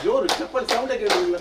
ಜೋರು ಚಪ್ಪಲ್ ಸೌಂಡ್ ಕೇಳಿಲ್ಲ.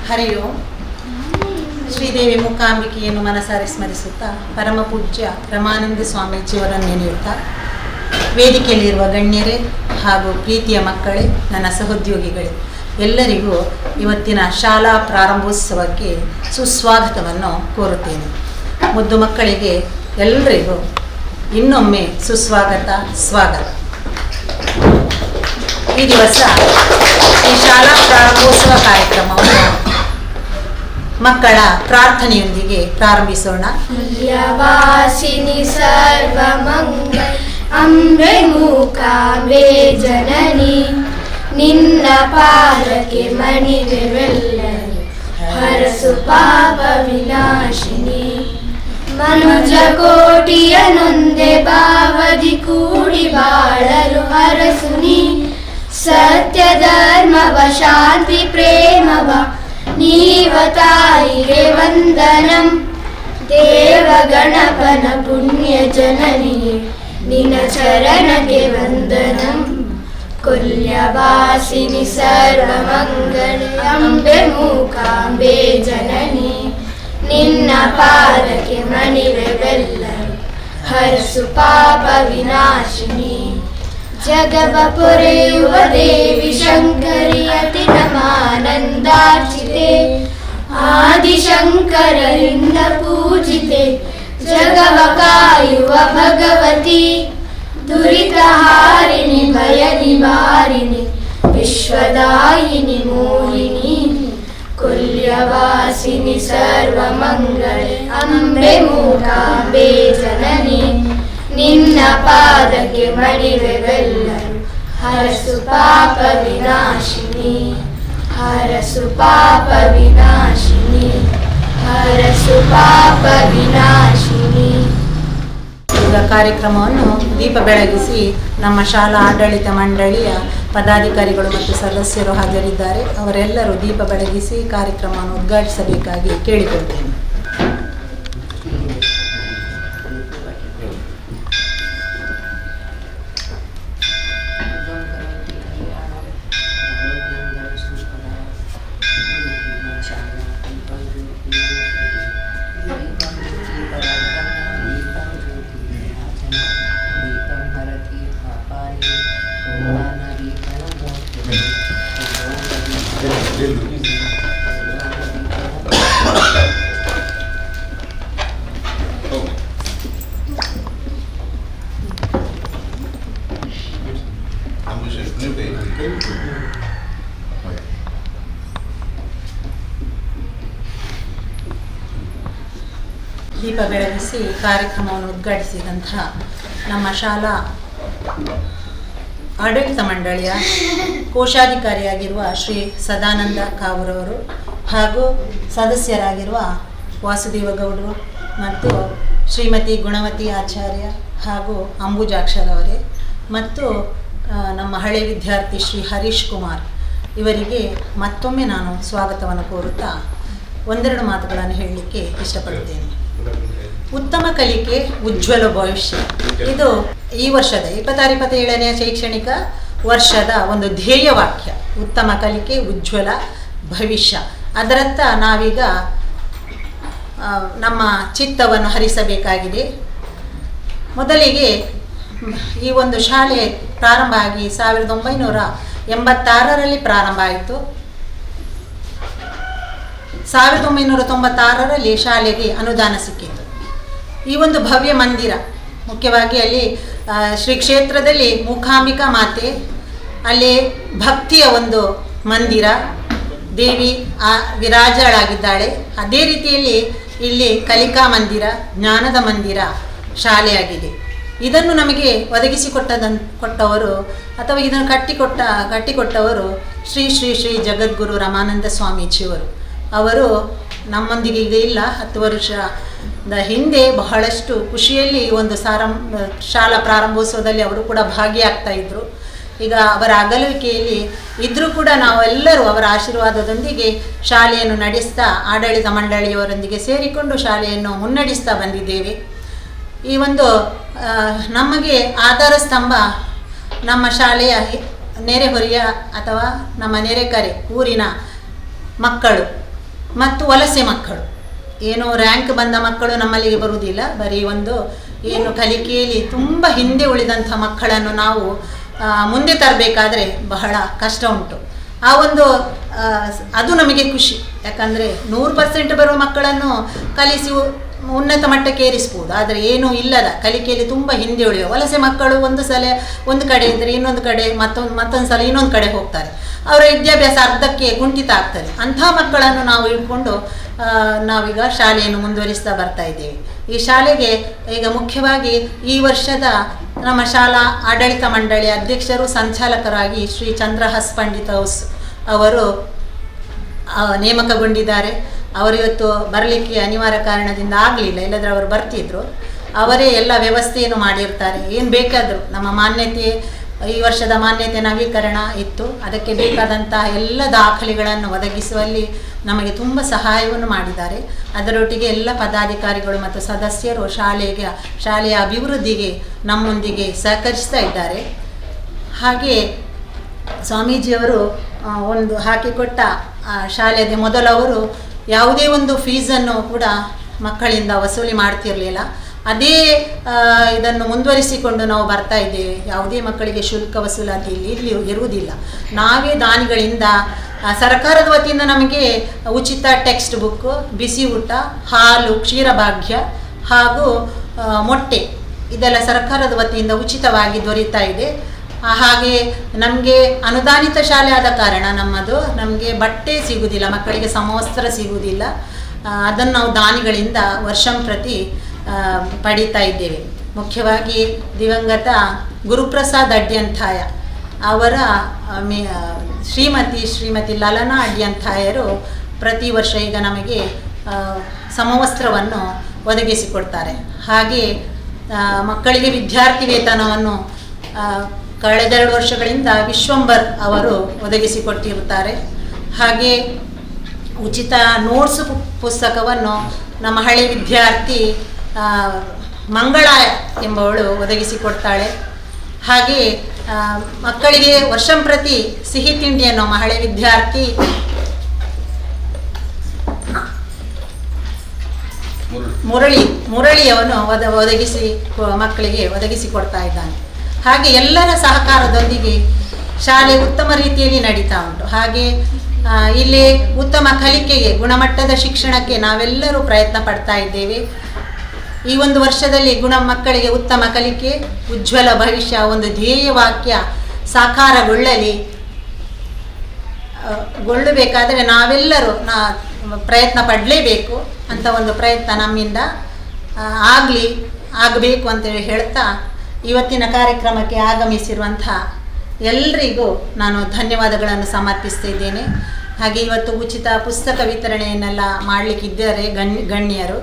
ಹರಿಯೋ ಶ್ರೀದೇವಿ ಮೂಕಾಂಬಿಕೆಯನ್ನು ಮನಸಾರೆ ಸ್ಮರಿಸುತ್ತಾ ಪರಮ ಪೂಜ್ಯ ರಮಾನಂದ ಸ್ವಾಮೀಜಿಯವರನ್ನು ನೆನೆಯುತ್ತಾ ವೇದಿಕೆಯಲ್ಲಿರುವ ಗಣ್ಯರೇ ಹಾಗೂ ಪ್ರೀತಿಯ ಮಕ್ಕಳೇ, ನನ್ನ ಸಹೋದ್ಯೋಗಿಗಳೇ, ಎಲ್ಲರಿಗೂ ಇವತ್ತಿನ ಶಾಲಾ ಪ್ರಾರಂಭೋತ್ಸವಕ್ಕೆ ಸುಸ್ವಾಗತವನ್ನು ಕೋರುತ್ತೇನೆ. ಮುದ್ದು ಮಕ್ಕಳಿಗೆ ಎಲ್ಲರಿಗೂ ಇನ್ನೊಮ್ಮೆ ಸುಸ್ವಾಗತ, ಸ್ವಾಗತ. ಈ ದಿವಸ ಈ ಶಾಲಾ ಪ್ರಾರಂಭೋತ್ಸವ ಕಾರ್ಯಕ್ರಮವನ್ನು ಮಕ್ಕಳ ಪ್ರಾರ್ಥನೆಯೊಂದಿಗೆ ಪ್ರಾರಂಭಿಸೋಣ. ವಾಸಿನಿ ಸರ್ವಮಂಗಳ ಅಂಬೆ ಮೂಕಾಂಬೆ ಜನನಿ, ನಿನ್ನ ಪಾದಕ್ಕೆ ಮಣಿವೆಲ್ಲರೂ ಹರಸು ಪಾಪ ವಿನಾಶಿನಿ. ಮನುಜ ಕೋಟಿಯ ನೊಂದೆ ಭಾವದಿ ಕೂಡಿ ಬಾಳಲು ಹರಸುನಿ. ಸತ್ಯ ಧರ್ಮವ ಶಾಂತಿ ಪ್ರೇಮವ ನೀವ ತಾಯಿಗೆ ವಂದನಂ. ದೇವ ಗಣಪನ ಪುಣ್ಯ ಜನನಿಯೇ ನಿನ್ನ ಚರಣಕ್ಕೆ ವಂದನಂ. ಕುಲ್ಯವಾಸಿನಿ ಸರ್ವಮಂಗಳ ಅಂಬೆ ಮೂಕಾಂಬೆ ಜನನಿ, ನಿನ್ನ ಪಾದಕ್ಕೆ ಮಣಿವೆಲ್ಲರೂ ಹರಸು ಪಾಪ ವಿನಾಶಿನಿ. ಜಗವ ಪೊರೆಯುವ ದೇವಿ ಶಂಕರಿ ಅತಿ ನಮಾನಂದಾರ್ಚಿತೆ, ಆದಿಶಂಕರರಿಂದ ಪೂಜಿತೆ ಜಗವ ಕಾಯುವ ಭಗವತಿ. ದುರಿತಹಾರಿಣಿ ಭಯ ನಿವಾರಿಣಿ ವಿಶ್ವದಾಯಿನಿ ಮೋಹಿನಿ. ಕುಲ್ಯವಾಸಿನಿ ಸರ್ವಮಂಗಳೆ ಅಂಬೆ ಮೂಕಾಂಬೆ ಜನನಿ, ನಿನ್ನ ಪಾದಕ್ಕೆ ಮಣಿವೆಲ್ಲರೂ ಹರಸು ಪಾಪ ವಿನಾಶಿನಿ. ಹರಸು ಪಾಪ ವಿನಾಶಿನಿ, ಹರಸು ಪಾಪ ವಿನಾಶಿನಿ. ಈಗ ಕಾರ್ಯಕ್ರಮವನ್ನು ದೀಪ ಬೆಳಗಿಸಿ ನಮ್ಮ ಶಾಲಾ ಆಡಳಿತ ಮಂಡಳಿಯ ಪದಾಧಿಕಾರಿಗಳು ಮತ್ತು ಸದಸ್ಯರು ಹಾಜರಿದ್ದಾರೆ. ಅವರೆಲ್ಲರೂ ದೀಪ ಬೆಳಗಿಸಿ ಕಾರ್ಯಕ್ರಮವನ್ನು ಉದ್ಘಾಟಿಸಬೇಕಾಗಿ ಕೇಳಿಕೊಳ್ತೇನೆ. ದೀಪ ಬೆಳಗಿಸಿ ಕಾರ್ಯಕ್ರಮವನ್ನು ಉದ್ಘಾಟಿಸಿದಂತಹ ನಮ್ಮ ಶಾಲಾ ಆಡಳಿತ ಮಂಡಳಿಯ ಕೋಶಾಧಿಕಾರಿಯಾಗಿರುವ ಶ್ರೀ ಸದಾನಂದ ಕಾವೂರವರು ಹಾಗೂ ಸದಸ್ಯರಾಗಿರುವ ವಾಸುದೇವ ಗೌಡರು ಮತ್ತು ಶ್ರೀಮತಿ ಗುಣವತಿ ಆಚಾರ್ಯ ಹಾಗೂ ಅಂಬುಜಾಕ್ಷರವರೇ ಮತ್ತು ನಮ್ಮ ಹಳೆ ವಿದ್ಯಾರ್ಥಿ ಶ್ರೀ ಹರೀಶ್ ಕುಮಾರ್ ಇವರಿಗೆ ಮತ್ತೊಮ್ಮೆ ನಾನು ಸ್ವಾಗತವನ್ನು ಕೋರುತ್ತಾ ಒಂದೆರಡು ಮಾತುಗಳನ್ನು ಹೇಳಲಿಕ್ಕೆ ಇಷ್ಟಪಡುತ್ತೇನೆ. ಉತ್ತಮ ಕಲಿಕೆ ಉಜ್ವಲ ಭವಿಷ್ಯ, ಇದು ಈ ವರ್ಷದ 26-27ನೇ ಶೈಕ್ಷಣಿಕ ವರ್ಷದ ಒಂದು ಧ್ಯೇಯ ವಾಕ್ಯ. ಉತ್ತಮ ಕಲಿಕೆ ಉಜ್ವಲ ಭವಿಷ್ಯ. ಅದರತ್ತ ನಾವೀಗ ನಮ್ಮ ಚಿತ್ತವನ್ನು ಹರಿಸಬೇಕಾಗಿದೆ. ಮೊದಲಿಗೆ ಈ ಒಂದು ಶಾಲೆ ಪ್ರಾರಂಭ ಆಗಿ 1986ರಲ್ಲಿ ಪ್ರಾರಂಭ ಆಯಿತು. 1996ರಲ್ಲಿ ಶಾಲೆಗೆ ಅನುದಾನ ಸಿಕ್ಕಿತು. ಈ ಒಂದು ಭವ್ಯ ಮಂದಿರ, ಮುಖ್ಯವಾಗಿ ಅಲ್ಲಿ ಶ್ರೀ ಕ್ಷೇತ್ರದಲ್ಲಿ ಮೂಕಾಂಬಿಕಾ ಮಾತೆ, ಅಲ್ಲಿ ಭಕ್ತಿಯ ಒಂದು ಮಂದಿರ, ದೇವಿ ವಿರಾಜಳಾಗಿದ್ದಾಳೆ. ಅದೇ ರೀತಿಯಲ್ಲಿ ಇಲ್ಲಿ ಕಲಿಕಾ ಮಂದಿರ, ಜ್ಞಾನದ ಮಂದಿರ ಶಾಲೆಯಾಗಿದೆ. ಇದನ್ನು ನಮಗೆ ಕೊಟ್ಟವರು ಅಥವಾ ಇದನ್ನು ಕಟ್ಟಿಕೊಟ್ಟವರು ಶ್ರೀ ಶ್ರೀ ಶ್ರೀ ಜಗದ್ಗುರು ರಮಾನಂದ ಸ್ವಾಮೀಜಿಯವರು. ಅವರು ನಮ್ಮೊಂದಿಗೆ ಈಗ ಇಲ್ಲ. 10 ವರ್ಷದ ಹಿಂದೆ ಬಹಳಷ್ಟು ಖುಷಿಯಲ್ಲಿ ಒಂದು ಶಾಲಾ ಪ್ರಾರಂಭೋತ್ಸವದಲ್ಲಿ ಅವರು ಕೂಡ ಭಾಗಿಯಾಗ್ತಾ ಇದ್ದರು. ಈಗ ಅವರ ಅಗಲುವಿಕೆಯಲ್ಲಿ ಇದ್ದರೂ ಕೂಡ ನಾವೆಲ್ಲರೂ ಅವರ ಆಶೀರ್ವಾದದೊಂದಿಗೆ ಶಾಲೆಯನ್ನು ನಡೆಸ್ತಾ ಆಡಳಿತ ಮಂಡಳಿಯವರೊಂದಿಗೆ ಸೇರಿಕೊಂಡು ಶಾಲೆಯನ್ನು ಮುನ್ನಡೆಸ್ತಾ ಬಂದಿದ್ದೇವೆ. ಈ ಒಂದು ನಮಗೆ ಆಧಾರ ಸ್ತಂಭ ನಮ್ಮ ಶಾಲೆಯ ನೆರೆಹೊರೆಯ ಅಥವಾ ನಮ್ಮ ನೆರೆಕರೆ ಊರಿನ ಮಕ್ಕಳು ಮತ್ತು ವಲಸೆ ಮಕ್ಕಳು. ಏನು ರ್ಯಾಂಕ್ ಬಂದ ಮಕ್ಕಳು ನಮ್ಮಲ್ಲಿಗೆ ಬರುವುದಿಲ್ಲ. ಬರೀ ಒಂದು ಏನು ಕಲಿಕೆಯಲ್ಲಿ ತುಂಬ ಹಿಂದೆ ಉಳಿದಂಥ ಮಕ್ಕಳನ್ನು ನಾವು ಮುಂದೆ ತರಬೇಕಾದ್ರೆ ಬಹಳ ಕಷ್ಟ ಉಂಟು. ಆ ಒಂದು ಅದು ನಮಗೆ ಖುಷಿ. ಯಾಕಂದರೆ 100% ಬರುವ ಮಕ್ಕಳನ್ನು ಕಲಿಸಿ ಉನ್ನತ ಮಟ್ಟಕ್ಕೆ ಏರಿಸ್ಬೋದು. ಆದರೆ ಏನೂ ಇಲ್ಲದ ಕಲಿಕೆಯಲ್ಲಿ ತುಂಬ ಹಿಂದೆ ಉಳಿಯುವ ವಲಸೆ ಮಕ್ಕಳು ಒಂದು ಸಲ ಒಂದು ಕಡೆ ಇದ್ದರೆ ಇನ್ನೊಂದು ಕಡೆ ಮತ್ತೊಂದು ಸಲ ಇನ್ನೊಂದು ಕಡೆ ಹೋಗ್ತಾರೆ. ಅವರ ವಿದ್ಯಾಭ್ಯಾಸ ಅರ್ಧಕ್ಕೆ ಕುಂಠಿತ ಆಗ್ತದೆ. ಅಂಥ ಮಕ್ಕಳನ್ನು ನಾವು ಇಟ್ಕೊಂಡು ನಾವೀಗ ಶಾಲೆಯನ್ನು ಮುಂದುವರಿಸ್ತಾ ಬರ್ತಾ ಇದ್ದೇವೆ. ಈ ಶಾಲೆಗೆ ಈಗ ಮುಖ್ಯವಾಗಿ ಈ ವರ್ಷದ ನಮ್ಮ ಶಾಲಾ ಆಡಳಿತ ಮಂಡಳಿ ಅಧ್ಯಕ್ಷರು ಸಂಚಾಲಕರಾಗಿ ಶ್ರೀ ಚಂದ್ರಹಾಸ್ ಪಂಡಿತ್ ಅವರು ನೇಮಕಗೊಂಡಿದ್ದಾರೆ. ಅವರು ಇವತ್ತು ಬರಲಿಕ್ಕೆ ಅನಿವಾರ್ಯ ಕಾರಣದಿಂದ ಆಗಲಿಲ್ಲ, ಇಲ್ಲದ್ರೆ ಅವರು ಬರ್ತಿದ್ರು. ಅವರೇ ಎಲ್ಲ ವ್ಯವಸ್ಥೆಯನ್ನು ಮಾಡಿರ್ತಾರೆ. ಏನು ಬೇಕಾದರೂ ನಮ್ಮ ಮಾನ್ಯತೆ, ಈ ವರ್ಷದ ಮಾನ್ಯತೆ ನವೀಕರಣ ಇತ್ತು, ಅದಕ್ಕೆ ಬೇಕಾದಂಥ ಎಲ್ಲ ದಾಖಲೆಗಳನ್ನು ಒದಗಿಸುವಲ್ಲಿ ನಮಗೆ ತುಂಬ ಸಹಾಯವನ್ನು ಮಾಡಿದ್ದಾರೆ. ಅದರೊಟ್ಟಿಗೆ ಎಲ್ಲ ಪದಾಧಿಕಾರಿಗಳು ಮತ್ತು ಸದಸ್ಯರು ಶಾಲೆಯ ಅಭಿವೃದ್ಧಿಗೆ ನಮ್ಮೊಂದಿಗೆ ಸಹಕರಿಸ್ತಾ ಇದ್ದಾರೆ. ಹಾಗೆ ಸ್ವಾಮೀಜಿಯವರು ಒಂದು ಹಾಕಿಕೊಟ್ಟ ಶಾಲೆಗೆ ಮೊದಲವರು ಯಾವುದೇ ಒಂದು ಫೀಸನ್ನು ಕೂಡ ಮಕ್ಕಳಿಂದ ವಸೂಲಿ ಮಾಡ್ತಿರಲಿಲ್ಲ. ಅದೇ ಇದನ್ನು ಮುಂದುವರಿಸಿಕೊಂಡು ನಾವು ಬರ್ತಾ ಇದ್ದೇವೆ. ಯಾವುದೇ ಮಕ್ಕಳಿಗೆ ಶುಲ್ಕ ವಸೂಲಾತಿ ಇಲ್ಲಿ ಇರುವುದಿಲ್ಲ. ನಾವೇ ದಾನಿಗಳಿಂದ ಸರ್ಕಾರದ ವತಿಯಿಂದ ನಮಗೆ ಉಚಿತ ಟೆಕ್ಸ್ಟ್ ಬುಕ್, ಬಿಸಿ ಊಟ, ಹಾಲು, ಕ್ಷೀರಭಾಗ್ಯ ಹಾಗೂ ಮೊಟ್ಟೆ ಇದೆಲ್ಲ ಸರ್ಕಾರದ ವತಿಯಿಂದ ಉಚಿತವಾಗಿ ದೊರೀತಾ ಇದೆ. ಹಾಗೆ ನಮಗೆ ಅನುದಾನಿತ ಶಾಲೆ ಆದ ಕಾರಣ ನಮಗೆ ಬಟ್ಟೆ ಸಿಗುವುದಿಲ್ಲ, ಮಕ್ಕಳಿಗೆ ಸಮವಸ್ತ್ರ ಸಿಗುವುದಿಲ್ಲ. ಅದನ್ನು ನಾವು ದಾನಿಗಳಿಂದ ವರ್ಷಂಪ್ರತಿ ಪಡೀತಾ ಇದ್ದೇವೆ. ಮುಖ್ಯವಾಗಿ ದಿವಂಗತ ಗುರುಪ್ರಸಾದ್ ಅಡ್ಯಂಥಾಯ ಅವರ ಶ್ರೀಮತಿ ಲಲನಾ ಅಡ್ಯಂಥಾಯರು ಪ್ರತಿ ವರ್ಷ ಈಗ ನಮಗೆ ಸಮವಸ್ತ್ರವನ್ನು ಒದಗಿಸಿಕೊಡ್ತಾರೆ. ಹಾಗೆ ಮಕ್ಕಳಿಗೆ ವಿದ್ಯಾರ್ಥಿ ವೇತನವನ್ನು ಕಳೆದ 2 ವರ್ಷಗಳಿಂದ ವಿಶ್ವಂಬರ್ ಅವರು ಒದಗಿಸಿಕೊಟ್ಟಿರುತ್ತಾರೆ. ಹಾಗೆ ಉಚಿತ ನೋಟ್ಸ್ ಪುಸ್ತಕವನ್ನು ನಮ್ಮ ಹಳೆ ವಿದ್ಯಾರ್ಥಿ ಮಂಗಳಾಯ ಎಂಬವಳು ಒದಗಿಸಿಕೊಡ್ತಾಳೆ. ಹಾಗೆ ಮಕ್ಕಳಿಗೆ ವರ್ಷಂಪ್ರತಿ ಸಿಹಿ ತಿಂಡಿಯನ್ನು ಹಳೆ ವಿದ್ಯಾರ್ಥಿ ಮುರಳಿಯವನು ಮಕ್ಕಳಿಗೆ ಒದಗಿಸಿಕೊಡ್ತಾ ಇದ್ದಾನೆ. ಹಾಗೆ ಎಲ್ಲರ ಸಹಕಾರದೊಂದಿಗೆ ಶಾಲೆ ಉತ್ತಮ ರೀತಿಯಲ್ಲಿ ನಡೀತಾ ಉಂಟು. ಹಾಗೆ ಇಲ್ಲಿ ಉತ್ತಮ ಕಲಿಕೆಗೆ, ಗುಣಮಟ್ಟದ ಶಿಕ್ಷಣಕ್ಕೆ ನಾವೆಲ್ಲರೂ ಪ್ರಯತ್ನ ಪಡ್ತಾ ಇದ್ದೇವೆ. ಈ ಒಂದು ವರ್ಷದಲ್ಲಿ ಮಕ್ಕಳಿಗೆ ಉತ್ತಮ ಕಲಿಕೆ, ಉಜ್ವಲ ಭವಿಷ್ಯ ಒಂದು ಧ್ಯೇಯ ವಾಕ್ಯ ಸಾಕಾರಗೊಳ್ಳಬೇಕಾದರೆ ನಾವೆಲ್ಲರೂ ಪ್ರಯತ್ನ ಪಡಲೇಬೇಕು ಅಂತ ಒಂದು ಪ್ರಯತ್ನ ನಮ್ಮಿಂದ ಆಗಬೇಕು ಅಂತೇಳಿ ಹೇಳ್ತಾ ಇವತ್ತಿನ ಕಾರ್ಯಕ್ರಮಕ್ಕೆ ಆಗಮಿಸಿರುವಂಥ ಎಲ್ರಿಗೂ ನಾನು ಧನ್ಯವಾದಗಳನ್ನು ಸಮರ್ಪಿಸ್ತಿದ್ದೇನೆ. ಹಾಗೆ ಇವತ್ತು ಉಚಿತ ಪುಸ್ತಕ ವಿತರಣೆಯನ್ನೆಲ್ಲ ಮಾಡಲಿಕ್ಕಿದ್ದಾರೆ ಗಣ್ಯರು.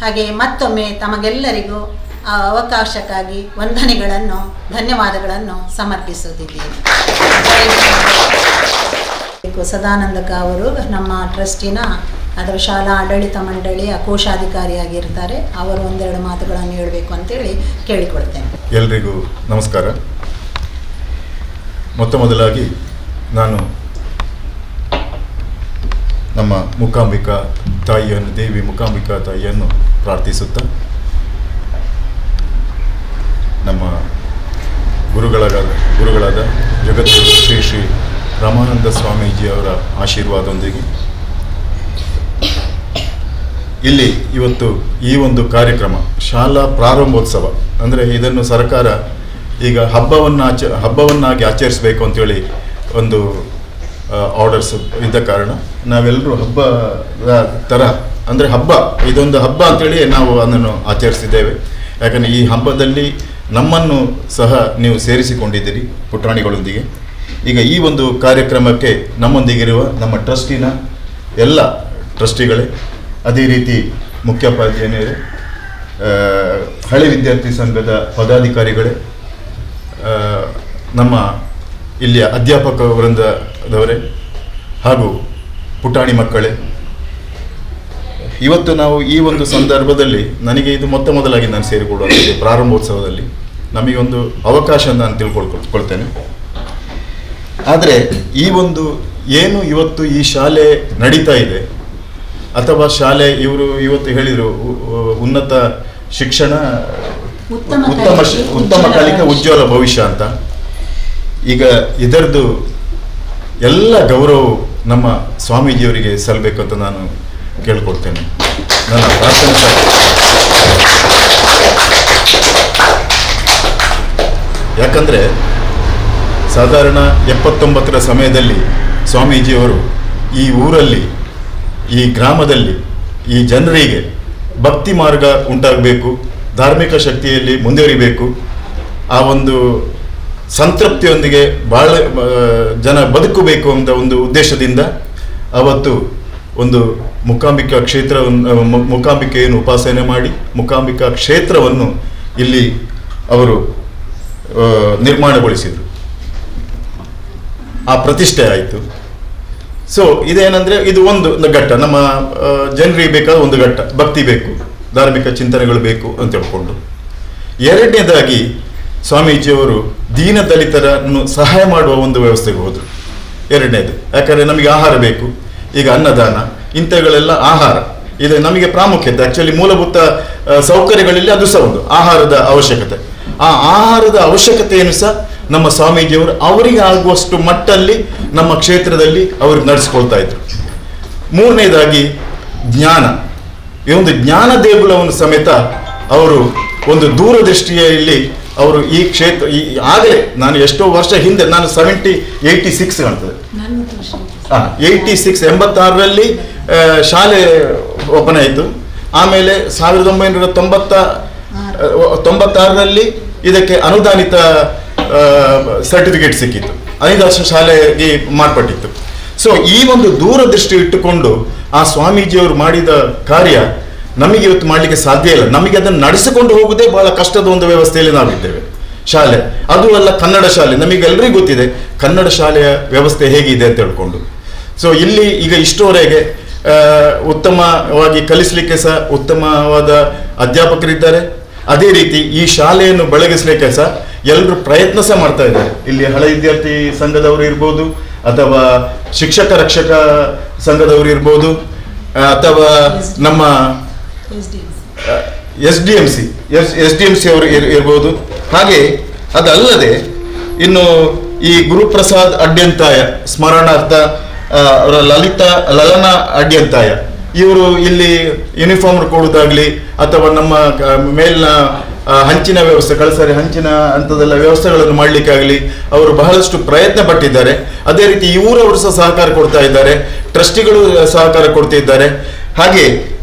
ಹಾಗೆ ಮತ್ತೊಮ್ಮೆ ತಮಗೆಲ್ಲರಿಗೂ ಆ ಅವಕಾಶಕ್ಕಾಗಿ ವಂದನೆಗಳನ್ನು ಧನ್ಯವಾದಗಳನ್ನು ಸಮರ್ಪಿಸುತ್ತಿದ್ದೇನೆ. ಸದಾನಂದಕ ಅವರು ನಮ್ಮ ಟ್ರಸ್ಟಿನ ಅದರ ಶಾಲಾ ಆಡಳಿತ ಮಂಡಳಿಯ ಕೋಶಾಧಿಕಾರಿಯಾಗಿರ್ತಾರೆ. ಅವರು ಒಂದೆರಡು ಮಾತುಗಳನ್ನು ಹೇಳಬೇಕು ಅಂತೇಳಿ ಕೇಳಿಕೊಳ್ತೇನೆ. ಎಲ್ರಿಗೂ ನಮಸ್ಕಾರ. ಮೊದಲಾಗಿ ನಾನು ನಮ್ಮ ಮೂಕಾಂಬಿಕಾ ತಾಯಿಯನ್ನು, ದೇವಿ ಮೂಕಾಂಬಿಕಾ ತಾಯಿಯನ್ನು ಪ್ರಾರ್ಥಿಸುತ್ತಾ ನಮ್ಮ ಗುರುಗಳಾದ ಜಗದ್ಗುರು ಶ್ರೀ ಶ್ರೀ ರಾಮಾನಂದ ಸ್ವಾಮೀಜಿಯವರ ಆಶೀರ್ವಾದದೊಂದಿಗೆ ಇಲ್ಲಿ ಇವತ್ತು ಈ ಒಂದು ಕಾರ್ಯಕ್ರಮ ಶಾಲಾ ಪ್ರಾರಂಭೋತ್ಸವ ಅಂದರೆ ಇದನ್ನು ಸರ್ಕಾರ ಈಗ ಹಬ್ಬವನ್ನಾಗಿ ಆಚರಿಸಬೇಕು ಅಂತೇಳಿ ಒಂದು ಆರ್ಡರ್ಸ್ ಇದ್ದ ಕಾರಣ ನಾವೆಲ್ಲರೂ ಹಬ್ಬದ ಥರ ಅಂದರೆ ಇದೊಂದು ಹಬ್ಬ ಅಂತೇಳಿ ನಾವು ಅದನ್ನು ಆಚರಿಸಿದ್ದೇವೆ. ಯಾಕಂದರೆ ಈ ಹಬ್ಬದಲ್ಲಿ ನಮ್ಮನ್ನು ಸಹ ನೀವು ಸೇರಿಸಿಕೊಂಡಿದ್ದೀರಿ ಪುಟಾಣಿಗಳೊಂದಿಗೆ. ಈಗ ಈ ಒಂದು ಕಾರ್ಯಕ್ರಮಕ್ಕೆ ನಮ್ಮೊಂದಿಗಿರುವ ನಮ್ಮ ಟ್ರಸ್ಟಿನ ಎಲ್ಲ ಟ್ರಸ್ಟಿಗಳೇ, ಅದೇ ರೀತಿ ಮುಖ್ಯೋಪಾಧ್ಯಾಯರೇ, ಹಳೆ ವಿದ್ಯಾರ್ಥಿ ಸಂಘದ ಪದಾಧಿಕಾರಿಗಳೇ, ನಮ್ಮ ಇಲ್ಲಿಯ ಅಧ್ಯಾಪಕ ವೃಂದದವರೇ ಹಾಗೂ ಪುಟಾಣಿ ಮಕ್ಕಳೇ, ಇವತ್ತು ನಾವು ಈ ಒಂದು ಸಂದರ್ಭದಲ್ಲಿ ನನಗೆ ಇದು ಮೊದಲಾಗಿ ನಾನು ಸೇರಿಕೊಳ್ಳುವಂಥದ್ದು ಪ್ರಾರಂಭೋತ್ಸವದಲ್ಲಿ ನಮಗೆ ಒಂದು ಅವಕಾಶ ನಾನು ತಿಳ್ಕೊಳ್ತೇನೆ. ಆದರೆ ಈ ಒಂದು ಏನು ಇವತ್ತು ಈ ಶಾಲೆ ನಡೀತಾ ಇದೆ ಅಥವಾ ಶಾಲೆ ಇವರು ಇವತ್ತು ಹೇಳಿದರು ಉನ್ನತ ಶಿಕ್ಷಣ ಉತ್ತಮ ಕಲಿಕೆ ಉಜ್ವಲ ಭವಿಷ್ಯ ಅಂತ. ಈಗ ಇದರದ್ದು ಎಲ್ಲ ಗೌರವವು ನಮ್ಮ ಸ್ವಾಮೀಜಿಯವರಿಗೆ ಸಲ್ಲಬೇಕು ಅಂತ ನಾನು ಕೇಳ್ಕೊಡ್ತೇನೆ. ನನ್ನ ಪ್ರಾಥಮಿಕ ಯಾಕಂದರೆ ಸಾಧಾರಣ 79ರ ಸಮಯದಲ್ಲಿ ಸ್ವಾಮೀಜಿಯವರು ಈ ಊರಲ್ಲಿ, ಈ ಗ್ರಾಮದಲ್ಲಿ, ಈ ಜನರಿಗೆ ಭಕ್ತಿ ಮಾರ್ಗ ಉಂಟಾಗಬೇಕು, ಧಾರ್ಮಿಕ ಶಕ್ತಿಯಲ್ಲಿ ಮುಂದುವರಿಬೇಕು, ಆ ಒಂದು ಸಂತೃಪ್ತಿಯೊಂದಿಗೆ ಭಾಳ ಜನ ಬದುಕಬೇಕು ಅಂತ ಒಂದು ಉದ್ದೇಶದಿಂದ ಅವತ್ತು ಒಂದು ಮೂಕಾಂಬಿಕೆಯನ್ನು ಉಪಾಸನೆ ಮಾಡಿ ಮೂಕಾಂಬಿಕಾ ಕ್ಷೇತ್ರವನ್ನು ಇಲ್ಲಿ ಅವರು ನಿರ್ಮಾಣಗೊಳಿಸಿದರು. ಆ ಪ್ರತಿಷ್ಠೆ ಆಯಿತು. ಸೊ ಇದೇನೆಂದರೆ ಇದು ಒಂದು ಘಟ್ಟ, ನಮ್ಮ ಜನರಿಗೆ ಬೇಕಾದ ಒಂದು ಘಟ್ಟ, ಭಕ್ತಿ ಬೇಕು, ಧಾರ್ಮಿಕ ಚಿಂತನೆಗಳು ಬೇಕು ಅಂತ ಹೇಳ್ಕೊಂಡು. ಎರಡನೇದಾಗಿ ಸ್ವಾಮೀಜಿಯವರು ದೀನ ದಲಿತರನ್ನು ಸಹಾಯ ಮಾಡುವ ಒಂದು ವ್ಯವಸ್ಥೆಗೆ ಹೋದರು. ಎರಡನೇದು, ಯಾಕಂದರೆ ನಮಗೆ ಆಹಾರ ಬೇಕು. ಈಗ ಅನ್ನದಾನ ಇಂಥವುಗಳೆಲ್ಲ ಆಹಾರ ಇದು ನಮಗೆ ಪ್ರಾಮುಖ್ಯತೆ. ಆ್ಯಕ್ಚುಲಿ ಮೂಲಭೂತ ಸೌಕರ್ಯಗಳಲ್ಲಿ ಅದು ಸಹ ಒಂದು ಆಹಾರದ ಅವಶ್ಯಕತೆ. ಆ ಆಹಾರದ ಅವಶ್ಯಕತೆಯನ್ನು ಸಹ ನಮ್ಮ ಸ್ವಾಮೀಜಿಯವರು ಅವರಿಗೆ ಆಗುವಷ್ಟು ಮಟ್ಟಲ್ಲಿ ನಮ್ಮ ಕ್ಷೇತ್ರದಲ್ಲಿ ಅವರು ನಡೆಸ್ಕೊಳ್ತಾ ಇದ್ರು. ಮೂರನೇದಾಗಿ ಜ್ಞಾನ, ಈ ಒಂದು ಜ್ಞಾನ ದೇಗುಲವನ್ನು ಸಮೇತ ಅವರು ಒಂದು ದೂರದೃಷ್ಟಿಯಲ್ಲಿ ಅವರು ಈ ಕ್ಷೇತ್ರ ಆಗಲೇ ನಾನು ಎಷ್ಟೋ ವರ್ಷ ಹಿಂದೆ, ನಾನು 86 ಕಾಣ್ತದೆ, 86 ಶಾಲೆ ಓಪನ್ ಆಯಿತು. ಆಮೇಲೆ 1996 ಇದಕ್ಕೆ ಅನುದಾನಿತ ಸರ್ಟಿಫಿಕೇಟ್ ಸಿಕ್ಕಿತ್ತು, 5 ವರ್ಷ ಶಾಲೆಗೆ ಮಾರ್ಪಟ್ಟಿತ್ತು. ಸೊ ಈ ಒಂದು ದೂರದೃಷ್ಟಿ ಇಟ್ಟುಕೊಂಡು ಆ ಸ್ವಾಮೀಜಿಯವರು ಮಾಡಿದ ಕಾರ್ಯ ನಮಗೆ ಇವತ್ತು ಮಾಡಲಿಕ್ಕೆ ಸಾಧ್ಯ ಇಲ್ಲ. ನಮಗೆ ಅದನ್ನು ನಡೆಸಿಕೊಂಡು ಹೋಗುವುದೇ ಬಹಳ ಕಷ್ಟದ ಒಂದು ವ್ಯವಸ್ಥೆಯಲ್ಲಿ ನಾವಿದ್ದೇವೆ. ಶಾಲೆ ಅದು ಅಲ್ಲ, ಕನ್ನಡ ಶಾಲೆ, ನಮಗೆಲ್ಲರಿಗೂ ಗೊತ್ತಿದೆ ಕನ್ನಡ ಶಾಲೆಯ ವ್ಯವಸ್ಥೆ ಹೇಗಿದೆ ಅಂತ ಹೇಳ್ಕೊಂಡು. ಸೊ ಇಲ್ಲಿ ಈಗ ಇಷ್ಟರವರೆಗೆ ಉತ್ತಮವಾಗಿ ಕಲಿಸಲಿಕ್ಕೆ ಸಹ ಉತ್ತಮವಾದ ಅಧ್ಯಾಪಕರಿದ್ದಾರೆ. ಅದೇ ರೀತಿ ಈ ಶಾಲೆಯನ್ನು ಬೆಳಗಿಸಲಿಕ್ಕೆ ಸಹ ಎಲ್ಲರೂ ಪ್ರಯತ್ನ ಸಹ ಮಾಡ್ತಾ ಇದ್ದಾರೆ. ಇಲ್ಲಿ ಹಳೆ ವಿದ್ಯಾರ್ಥಿ ಸಂಘದವರು ಇರ್ಬೋದು, ಅಥವಾ ಶಿಕ್ಷಕ ರಕ್ಷಕ ಸಂಘದವರು ಇರ್ಬೋದು, ಅಥವಾ ನಮ್ಮ SDMC ಅವರು ಇರ್ಬೋದು. ಹಾಗೆ ಅದಲ್ಲದೆ ಇನ್ನು ಈ ಗುರುಪ್ರಸಾದ್ ಅಡ್ಯಂತಾಯ ಸ್ಮರಣಾರ್ಥ ಲಲನ ಅಡ್ಯಂತಾಯ ಇವರು ಇಲ್ಲಿ ಯೂನಿಫಾರ್ಮ್ ಕೊಡುವುದಾಗಲಿ ಅಥವಾ ನಮ್ಮ ಮೇಲಿನ ಹಂಚಿನ ವ್ಯವಸ್ಥೆ, ಕಳಸರಿ ಹಂಚಿನ ಹಂತದೆಲ್ಲ ವ್ಯವಸ್ಥೆಗಳನ್ನು ಮಾಡಲಿಕ್ಕಾಗಲಿ ಅವರು ಬಹಳಷ್ಟು ಪ್ರಯತ್ನ ಪಟ್ಟಿದ್ದಾರೆ. ಅದೇ ರೀತಿ ಇವರವರು ಸಹ ಸಹಕಾರ ಕೊಡ್ತಾ ಇದ್ದಾರೆ, ಟ್ರಸ್ಟಿಗಳು ಸಹಕಾರ ಕೊಡ್ತಾ ಇದ್ದಾರೆ. ಹಾಗೆ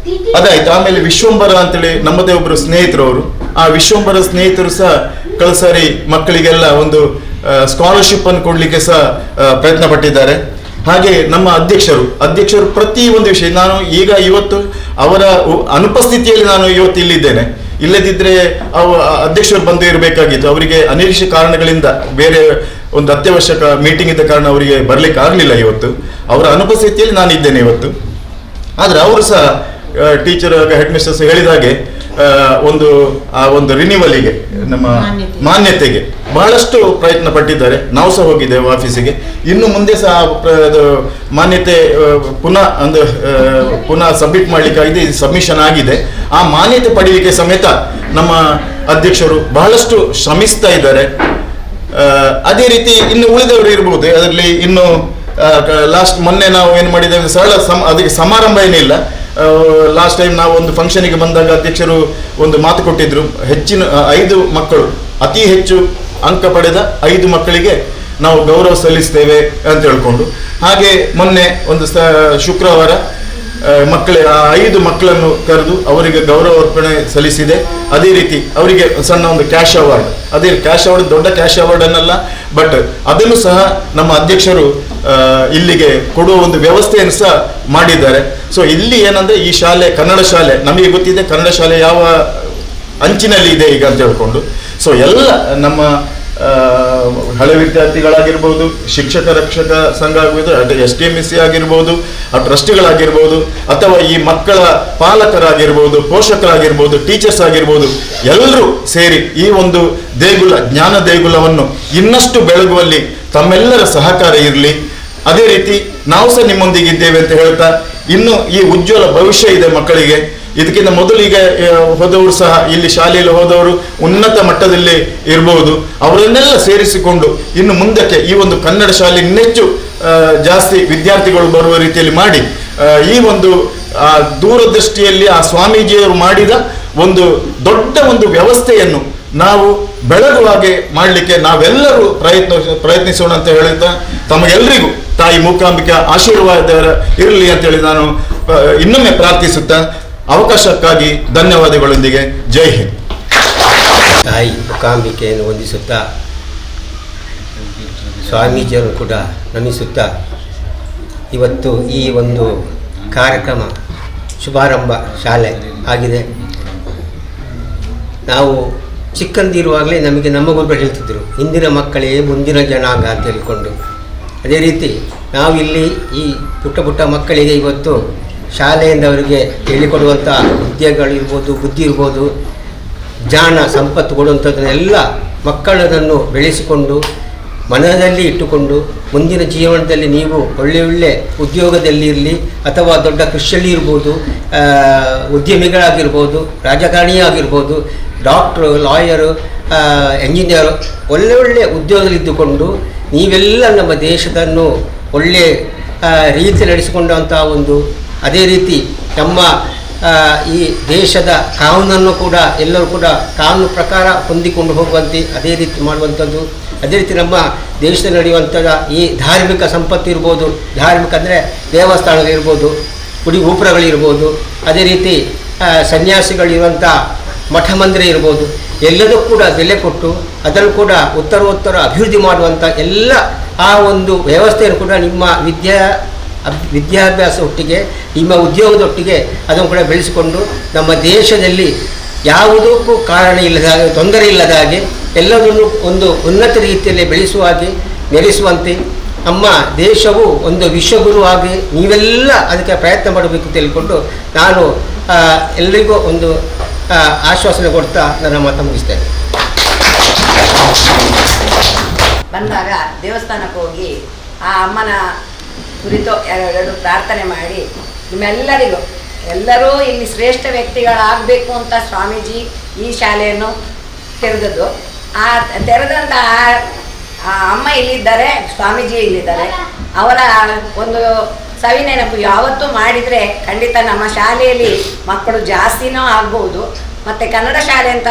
ಅದಾಯ್ತು. ಆಮೇಲೆ ವಿಶ್ವಂಬರ ಅಂತೇಳಿ ನಮ್ಮದೇ ಒಬ್ಬರು ಸ್ನೇಹಿತರು, ಅವರು ಆ ವಿಶ್ವಂಬರ ಸ್ನೇಹಿತರು ಸಹ ಕಳಸರಿ ಮಕ್ಕಳಿಗೆಲ್ಲ ಒಂದು ಸ್ಕಾಲರ್ಶಿಪ್ ಅನ್ನು ಕೊಡಲಿಕ್ಕೆ ಸಹ ಪ್ರಯತ್ನ ಪಟ್ಟಿದ್ದಾರೆ. ಹಾಗೆ ನಮ್ಮ ಅಧ್ಯಕ್ಷರು ಪ್ರತಿ ಒಂದು ವಿಷಯ, ನಾನು ಇವತ್ತು ಅವರ ಅನುಪಸ್ಥಿತಿಯಲ್ಲಿ ನಾನು ಇವತ್ತು ಇಲ್ಲಿದ್ದೇನೆ. ಇಲ್ಲದಿದ್ದರೆ ಅಧ್ಯಕ್ಷರು ಬಂದು ಇರಬೇಕಾಗಿತ್ತು. ಅವರಿಗೆ ಅನಿರೀಕ್ಷಿತ ಕಾರಣಗಳಿಂದ ಬೇರೆ ಒಂದು ಅತ್ಯವಶ್ಯಕ ಮೀಟಿಂಗ್ ಇದ್ದ ಕಾರಣ ಅವರಿಗೆ ಬರಲಿಕ್ಕೆ ಆಗಲಿಲ್ಲ. ಇವತ್ತು ಅವರ ಅನುಪಸ್ಥಿತಿಯಲ್ಲಿ ನಾನು ಇದ್ದೇನೆ ಇವತ್ತು. ಆದರೆ ಅವರು ಸಹ ಟೀಚರ್ ಹೆಡ್ ಮಿಸ್ಟರ್ಸ್ ಹೇಳಿದಾಗೆ ಒಂದು ರಿನಿವಲಿಗೆ, ನಮ್ಮ ಮಾನ್ಯತೆಗೆ ಬಹಳಷ್ಟು ಪ್ರಯತ್ನ ಪಟ್ಟಿದ್ದಾರೆ. ನಾವು ಸಹ ಹೋಗಿದ್ದೇವೆ ಆಫೀಸಿಗೆ. ಇನ್ನು ಮುಂದೆ ಸಹ ಮಾನ್ಯತೆ ಪುನಃ ಸಬ್ಮಿಟ್ ಮಾಡಲಿಕ್ಕಾಗಿದೆ. ಸಬ್ಮಿಷನ್ ಆಗಿದೆ. ಆ ಮಾನ್ಯತೆ ಪಡೀಲಿಕ್ಕೆ ಸಮೇತ ನಮ್ಮ ಅಧ್ಯಕ್ಷರು ಬಹಳಷ್ಟು ಶ್ರಮಿಸ್ತಾ ಇದ್ದಾರೆ. ಅದೇ ರೀತಿ ಇನ್ನು ಉಳಿದವರು ಇರ್ಬೋದು. ಅದರಲ್ಲಿ ಇನ್ನು ಮೊನ್ನೆ ನಾವು ಏನು ಮಾಡಿದ್ದೇವೆ, ಅದಕ್ಕೆ ಸಮಾರಂಭ ಏನಿಲ್ಲ. ಲಾಸ್ಟ್ ಟೈಮ್ ನಾವು ಒಂದು ಫಂಕ್ಷನಿಗೆ ಬಂದಾಗ ಅಧ್ಯಕ್ಷರು ಒಂದು ಮಾತು ಕೊಟ್ಟಿದ್ರು, 5 ಮಕ್ಕಳು, ಅತಿ ಹೆಚ್ಚು ಅಂಕ ಪಡೆದ 5 ಮಕ್ಕಳಿಗೆ ನಾವು ಗೌರವ ಸಲ್ಲಿಸ್ತೇವೆ ಅಂತ ಹೇಳ್ಕೊಂಡು. ಹಾಗೆ ಮೊನ್ನೆ ಒಂದು ಶುಕ್ರವಾರ ಆ 5 ಮಕ್ಕಳನ್ನು ಕರೆದು ಅವರಿಗೆ ಗೌರವ ಅರ್ಪಣೆ ಸಲ್ಲಿಸಿದೆ. ಅದೇ ರೀತಿ ಅವರಿಗೆ ಸಣ್ಣ ಒಂದು ಕ್ಯಾಶ್ ಅವಾರ್ಡ್, ದೊಡ್ಡ ಕ್ಯಾಶ್ ಅವಾರ್ಡ್ ಅನ್ನಲ್ಲ, ಬಟ್ ಅದನ್ನು ಸಹ ನಮ್ಮ ಅಧ್ಯಕ್ಷರು ಇಲ್ಲಿಗೆ ಕೊಡುವ ಒಂದು ವ್ಯವಸ್ಥೆಯನ್ನು ಸಹ ಮಾಡಿದ್ದಾರೆ. ಸೊ ಇಲ್ಲಿ ಏನಂದ್ರೆ ಈ ಶಾಲೆ ಕನ್ನಡ ಶಾಲೆ, ನಮಗೆ ಗೊತ್ತಿದೆ ಕನ್ನಡ ಶಾಲೆ ಯಾವ ಅಂಚಿನಲ್ಲಿ ಇದೆ ಈಗ ಅಂತ ಹೇಳ್ಕೊಂಡು. ಸೊ ಎಲ್ಲ ನಮ್ಮ ಹಳೆ ವಿದ್ಯಾರ್ಥಿಗಳಾಗಿರ್ಬೋದು, ಶಿಕ್ಷಕ ರಕ್ಷಕ ಸಂಘ ಆಗಿರ್ಬೋದು, STMC ಆಗಿರ್ಬೋದು, ಟ್ರಸ್ಟಿಗಳಾಗಿರ್ಬೋದು, ಅಥವಾ ಈ ಮಕ್ಕಳ ಪಾಲಕರಾಗಿರ್ಬೋದು, ಪೋಷಕರಾಗಿರ್ಬೋದು, ಟೀಚರ್ಸ್ ಆಗಿರ್ಬೋದು, ಎಲ್ಲರೂ ಸೇರಿ ಈ ಒಂದು ಜ್ಞಾನ ದೇಗುಲವನ್ನು ಇನ್ನಷ್ಟು ಬೆಳಗುವಲ್ಲಿ ತಮ್ಮೆಲ್ಲರ ಸಹಕಾರ ಇರಲಿ. ಅದೇ ರೀತಿ ನಾವು ಸಹ ನಿಮ್ಮೊಂದಿಗಿದ್ದೇವೆ ಅಂತ ಹೇಳ್ತಾ, ಇನ್ನು ಈ ಉಜ್ವಲ ಭವಿಷ್ಯ ಇದೆ ಮಕ್ಕಳಿಗೆ. ಇದಕ್ಕಿಂತ ಮೊದಲು ಈಗ ಹೋದವರು ಸಹ ಇಲ್ಲಿ ಶಾಲೆಯಲ್ಲಿ ಹೋದವರು ಉನ್ನತ ಮಟ್ಟದಲ್ಲಿ ಇರಬಹುದು. ಅವರನ್ನೆಲ್ಲ ಸೇರಿಸಿಕೊಂಡು ಇನ್ನು ಮುಂದಕ್ಕೆ ಈ ಒಂದು ಕನ್ನಡ ಶಾಲೆ ಇನ್ನೆಚ್ಚು ಜಾಸ್ತಿ ವಿದ್ಯಾರ್ಥಿಗಳು ಬರುವ ರೀತಿಯಲ್ಲಿ ಮಾಡಿ, ಈ ಒಂದು ದೂರದೃಷ್ಟಿಯಲ್ಲಿ ಆ ಸ್ವಾಮೀಜಿಯವರು ಮಾಡಿದ ಒಂದು ದೊಡ್ಡ ಒಂದು ವ್ಯವಸ್ಥೆಯನ್ನು ನಾವು ಬೆಳಗುವ ಹಾಗೆ ಮಾಡಲಿಕ್ಕೆ ನಾವೆಲ್ಲರೂ ಪ್ರಯತ್ನಿಸೋಣ ಅಂತ ಹೇಳ್ತಾ, ತಮಗೆಲ್ಲರಿಗೂ ತಾಯಿ ಮೂಕಾಂಬಿಕಾ ಆಶೀರ್ವಾದ ಇರಲಿ ಅಂತೇಳಿ ನಾನು ಇನ್ನೊಮ್ಮೆ ಪ್ರಾರ್ಥಿಸುತ್ತಾ, ಅವಕಾಶಕ್ಕಾಗಿ ಧನ್ಯವಾದಗಳೊಂದಿಗೆ ಜೈ ಹಿಂದ್. ತಾಯಿ ಮೂಕಾಂಬಿಕೆಯನ್ನು ವಂದಿಸುತ್ತಾ, ಸ್ವಾಮೀಜಿಯನ್ನು ಕೂಡ ನಮಿಸುತ್ತಾ, ಇವತ್ತು ಈ ಒಂದು ಕಾರ್ಯಕ್ರಮ ಶುಭಾರಂಭ ಶಾಲೆ ಆಗಿದೆ. ನಾವು ಚಿಕ್ಕಂದಿರುವಾಗಲೇ ನಮಗೆ ನಮ್ಮ ಗುರುಗಳು ಹೇಳ್ತಿದ್ದರು, ಇಂದಿನ ಮಕ್ಕಳೇ ಮುಂದಿನ ಜನಾಂಗ ಅಂತ ಹೇಳಿಕೊಂಡು. ಅದೇ ರೀತಿ ನಾವಿಲ್ಲಿ ಈ ಪುಟ್ಟ ಮಕ್ಕಳಿಗೆ ಇವತ್ತು ಶಾಲೆಯಿಂದ ಅವರಿಗೆ ಹೇಳಿಕೊಡುವಂಥ ವಿದ್ಯೆಗಳಿರ್ಬೋದು, ಬುದ್ಧಿ ಇರ್ಬೋದು, ಜ್ಞಾನ ಸಂಪತ್ತು ಕೊಡುವಂಥದ್ದನ್ನೆಲ್ಲ ಮಕ್ಕಳನ್ನು ಬೆಳೆಸಿಕೊಂಡು ಮನದಲ್ಲಿ ಇಟ್ಟುಕೊಂಡು ಮುಂದಿನ ಜೀವನದಲ್ಲಿ ನೀವು ಒಳ್ಳೆ ಉದ್ಯೋಗದಲ್ಲಿರಲಿ, ಅಥವಾ ದೊಡ್ಡ ಕೃಷಿಯಲ್ಲಿ ಇರ್ಬೋದು, ಉದ್ಯಮಿಗಳಾಗಿರ್ಬೋದು, ರಾಜಕಾರಣಿಯಾಗಿರ್ಬೋದು, ಡಾಕ್ಟ್ರು, ಲಾಯರು, ಎಂಜಿನಿಯರು, ಒಳ್ಳೆ ಉದ್ಯೋಗದಲ್ಲಿದ್ದುಕೊಂಡು ನೀವೆಲ್ಲ ನಮ್ಮ ದೇಶದನ್ನು ಒಳ್ಳೆ ರೀತಿ ನಡೆಸಿಕೊಂಡಂಥ ಒಂದು, ಅದೇ ರೀತಿ ನಮ್ಮ ಈ ದೇಶದ ಕಾನೂನನ್ನು ಕೂಡ ಎಲ್ಲರೂ ಕೂಡ ಕಾನೂನು ಪ್ರಕಾರ ಹೊಂದಿಕೊಂಡು ಹೋಗುವಂತೆ ಅದೇ ರೀತಿ ಮಾಡುವಂಥದ್ದು. ಅದೇ ರೀತಿ ನಮ್ಮ ದೇಶದಲ್ಲಿ ನಡೆಯುವಂಥದ್ದು ಈ ಧಾರ್ಮಿಕ ಸಂಪತ್ತು ಇರ್ಬೋದು, ಧಾರ್ಮಿಕ ಅಂದರೆ ದೇವಸ್ಥಾನಗಳಿರ್ಬೋದು, ಗುಡಿ ಗೋಪುರಗಳಿರ್ಬೋದು, ಅದೇ ರೀತಿ ಸನ್ಯಾಸಿಗಳಿರುವಂಥ ಮಠ ಮಂದಿರ ಇರ್ಬೋದು, ಎಲ್ಲದೂ ಕೂಡ ಬೆಲೆ ಕೊಟ್ಟು ಅದನ್ನು ಕೂಡ ಉತ್ತರೋತ್ತರ ಅಭಿವೃದ್ಧಿ ಮಾಡುವಂಥ ಎಲ್ಲ ಆ ಒಂದು ವ್ಯವಸ್ಥೆಯನ್ನು ಕೂಡ ನಿಮ್ಮ ವಿದ್ಯಾಭ್ಯಾಸ ಒಟ್ಟಿಗೆ, ನಿಮ್ಮ ಉದ್ಯೋಗದೊಟ್ಟಿಗೆ ಅದನ್ನು ಕೂಡ ಬೆಳೆಸಿಕೊಂಡು ನಮ್ಮ ದೇಶದಲ್ಲಿ ಯಾವುದಕ್ಕೂ ಕಾರಣ ಇಲ್ಲದ ಹಾಗೆ, ತೊಂದರೆ ಇಲ್ಲದ ಹಾಗೆ, ಎಲ್ಲದನ್ನು ಒಂದು ಉನ್ನತ ರೀತಿಯಲ್ಲಿ ಬೆಳೆಸುವ ಹಾಗೆ ನೆಲೆಸುವಂತೆ ನಮ್ಮ ದೇಶವು ಒಂದು ವಿಶ್ವಗುರು ಆಗಿ ನೀವೆಲ್ಲ ಅದಕ್ಕೆ ಪ್ರಯತ್ನ ಮಾಡಬೇಕು ಅಂತ ಹೇಳಿಕೊಂಡು ನಾನು ಎಲ್ಲರಿಗೂ ಒಂದು ಆಶ್ವಾಸನೆ ಕೊಡ್ತಾ ನನ್ನ ಮಾತು ಮುಗಿಸ್ತೇನೆ. ಬಂದಾಗ ದೇವಸ್ಥಾನಕ್ಕೆ ಹೋಗಿ ಆ ಅಮ್ಮನ ಕುರಿತು ಎರಡು ಪ್ರಾರ್ಥನೆ ಮಾಡಿ, ನಿಮ್ಮೆಲ್ಲರಿಗೂ ಎಲ್ಲರೂ ಇಲ್ಲಿ ಶ್ರೇಷ್ಠ ವ್ಯಕ್ತಿಗಳಾಗಬೇಕು ಅಂತ ಸ್ವಾಮೀಜಿ ಈ ಶಾಲೆಯನ್ನು ತೆರೆದದ್ದು. ಆ ತೆರೆದಂಥ ಆ ಅಮ್ಮ ಇಲ್ಲಿದ್ದಾರೆ, ಸ್ವಾಮೀಜಿ ಇಲ್ಲಿದ್ದಾರೆ. ಅವರ ಒಂದು ಸವಿನೆನಪು ಯಾವತ್ತೂ ಮಾಡಿದರೆ ಖಂಡಿತ ನಮ್ಮ ಶಾಲೆಯಲ್ಲಿ ಮಕ್ಕಳು ಜಾಸ್ತಿನೂ ಆಗ್ಬೋದು. ಮತ್ತು ಕನ್ನಡ ಶಾಲೆ ಅಂತ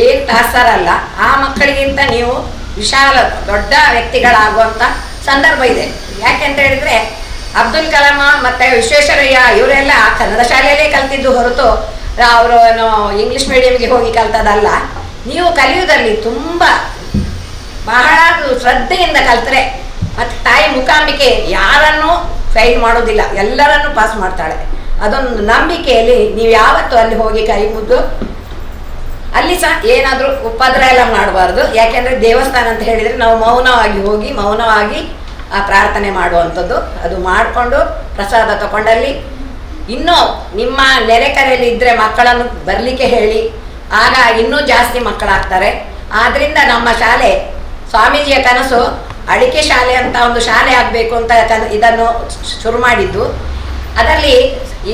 ಏನು ತಾತ್ಸಾರಲ್ಲ, ಆ ಮಕ್ಕಳಿಗಿಂತ ನೀವು ವಿಶಾಲ ದೊಡ್ಡ ವ್ಯಕ್ತಿಗಳಾಗುವಂಥ ಸಂದರ್ಭ ಇದೆ. ಯಾಕೆಂತ ಹೇಳಿದರೆ ಅಬ್ದುಲ್ ಕಲಾಂ ಮತ್ತು ವಿಶ್ವೇಶ್ವರಯ್ಯ ಇವರೆಲ್ಲ ಕನ್ನಡ ಶಾಲೆಯಲ್ಲೇ ಕಲ್ತಿದ್ದು ಹೊರತು ಅವರು ಇಂಗ್ಲೀಷ್ ಮೀಡಿಯಂಗೆ ಹೋಗಿ ಕಲ್ತದಲ್ಲ. ನೀವು ಕಲಿಯುವುದರಲ್ಲಿ ತುಂಬ ಬಹಳ ಶ್ರದ್ಧೆಯಿಂದ ಕಲ್ತರೆ ಮತ್ತು ತಾಯಿ ಮೂಕಾಂಬಿಕೆ ಯಾರನ್ನೂ ಫೈಲ್ ಮಾಡೋದಿಲ್ಲ, ಎಲ್ಲರನ್ನೂ ಪಾಸ್ ಮಾಡ್ತಾಳೆ. ಅದೊಂದು ನಂಬಿಕೆಯಲ್ಲಿ ನೀವು ಯಾವತ್ತೂ ಅಲ್ಲಿ ಹೋಗಿ ಕೈ ಮುದ್ದು ಅಲ್ಲಿ ಸಹ ಏನಾದರೂ ಉಪದ್ರ ಎಲ್ಲ ಮಾಡಬಾರ್ದು. ಯಾಕೆಂದರೆ ದೇವಸ್ಥಾನ ಅಂತ ಹೇಳಿದರೆ ನಾವು ಮೌನವಾಗಿ ಹೋಗಿ ಮೌನವಾಗಿ ಆ ಪ್ರಾರ್ಥನೆ ಮಾಡುವಂಥದ್ದು. ಅದು ಮಾಡಿಕೊಂಡು ಪ್ರಸಾದ ತಗೊಂಡಲ್ಲಿ ಇನ್ನೂ ನಿಮ್ಮ ನೆರೆಕರೆಯಲ್ಲಿ ಇದ್ದರೆ ಮಕ್ಕಳನ್ನು ಬರಲಿಕ್ಕೆ ಹೇಳಿ, ಆಗ ಇನ್ನೂ ಜಾಸ್ತಿ ಮಕ್ಕಳಾಗ್ತಾರೆ. ಆದ್ದರಿಂದ ನಮ್ಮ ಶಾಲೆ ಸ್ವಾಮೀಜಿಯ ಕನಸು ಅಡಿಕೆ ಶಾಲೆ ಅಂತ ಒಂದು ಶಾಲೆ ಆಗಬೇಕು ಅಂತ ಇದನ್ನು ಶುರು ಮಾಡಿದ್ದು. ಅದರಲ್ಲಿ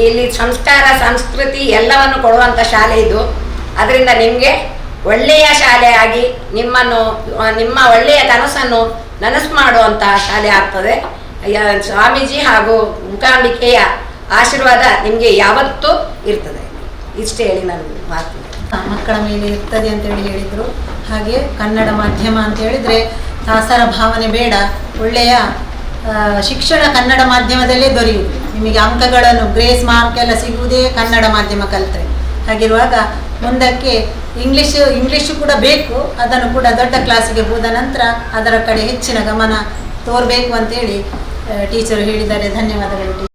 ಇಲ್ಲಿ ಸಂಸ್ಕಾರ ಸಂಸ್ಕೃತಿ ಎಲ್ಲವನ್ನು ಕೊಡುವಂಥ ಶಾಲೆ ಇದು. ಅದರಿಂದ ನಿಮಗೆ ಒಳ್ಳೆಯ ಶಾಲೆಯಾಗಿ ನಿಮ್ಮ ಒಳ್ಳೆಯ ಕನಸನ್ನು ನನಸು ಮಾಡುವಂತಹ ಶಾಲೆ ಆಗ್ತದೆ. ಸ್ವಾಮೀಜಿ ಹಾಗೂ ಮೂಕಾಂಬಿಕೆಯ ಆಶೀರ್ವಾದ ನಿಮಗೆ ಯಾವತ್ತೂ ಇರ್ತದೆ. ಇಷ್ಟೇ ಹೇಳಿ ನಾನು ಮಾತು ಮಕ್ಕಳ ಮೇಲೆ ಇರ್ತದೆ ಅಂತೇಳಿ ಹೇಳಿದರು. ಹಾಗೆ ಕನ್ನಡ ಮಾಧ್ಯಮ ಅಂತ ಹೇಳಿದರೆ ದಾಸರ ಭಾವನೆ ಬೇಡ, ಒಳ್ಳೆಯ ಶಿಕ್ಷಣ ಕನ್ನಡ ಮಾಧ್ಯಮದಲ್ಲೇ ದೊರೆಯುವುದು. ನಿಮಗೆ ಅಂಕಗಳನ್ನು ಗ್ರೇಸ್ ಮಾರ್ಕ್ ಎಲ್ಲ ಸಿಗುವುದೇ ಕನ್ನಡ ಮಾಧ್ಯಮ ಕಲಿತ್ರೆ. ಹಾಗಿರುವಾಗ ಮುಂದಕ್ಕೆ ಇಂಗ್ಲೀಷು ಕೂಡ ಬೇಕು, ಅದನ್ನು ಕೂಡ ದೊಡ್ಡ ಕ್ಲಾಸಿಗೆ ಹೋದ ನಂತರ ಅದರ ಕಡೆ ಹೆಚ್ಚಿನ ಗಮನ ತೋರಬೇಕು ಅಂತೇಳಿ ಟೀಚರು ಹೇಳಿದ್ದಾರೆ. ಧನ್ಯವಾದಗಳು.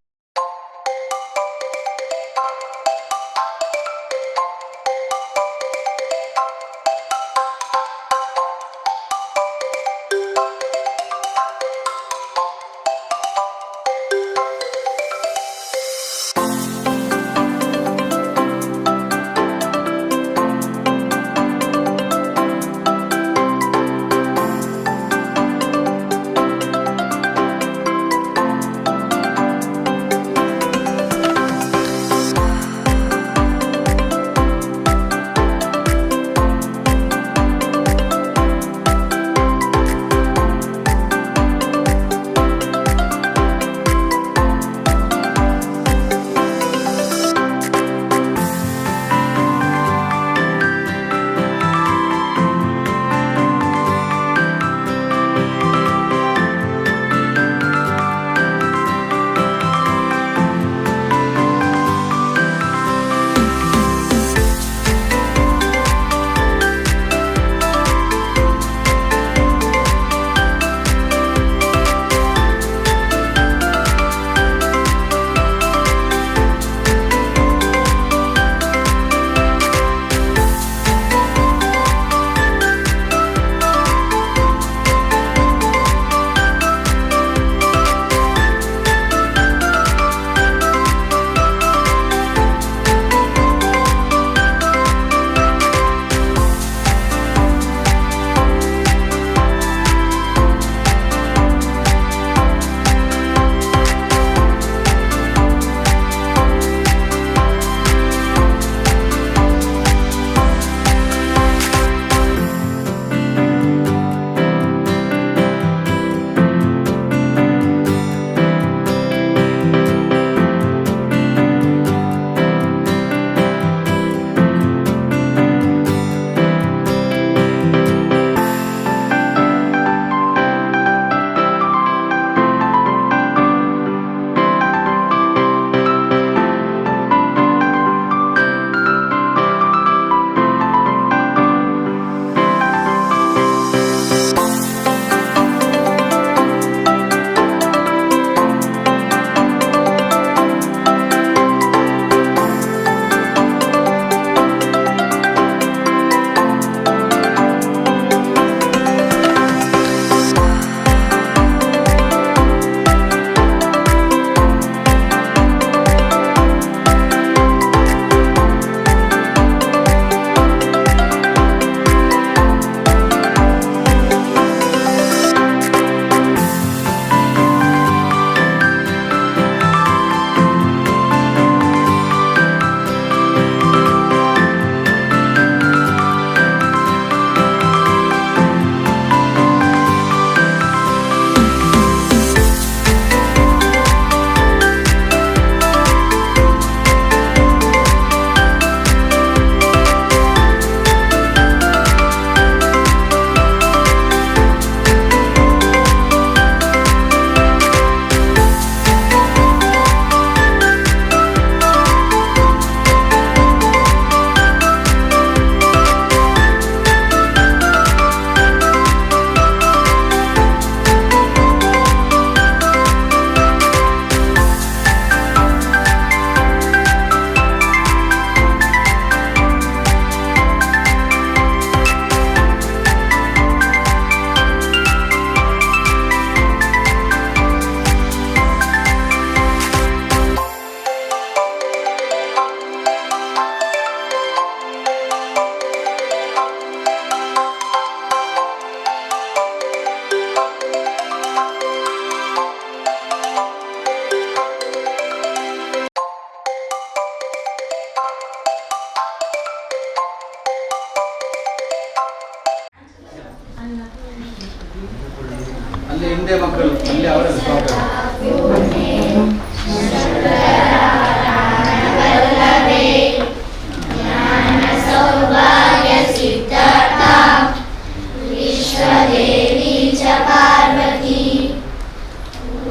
विश्वदेवी च पार्वती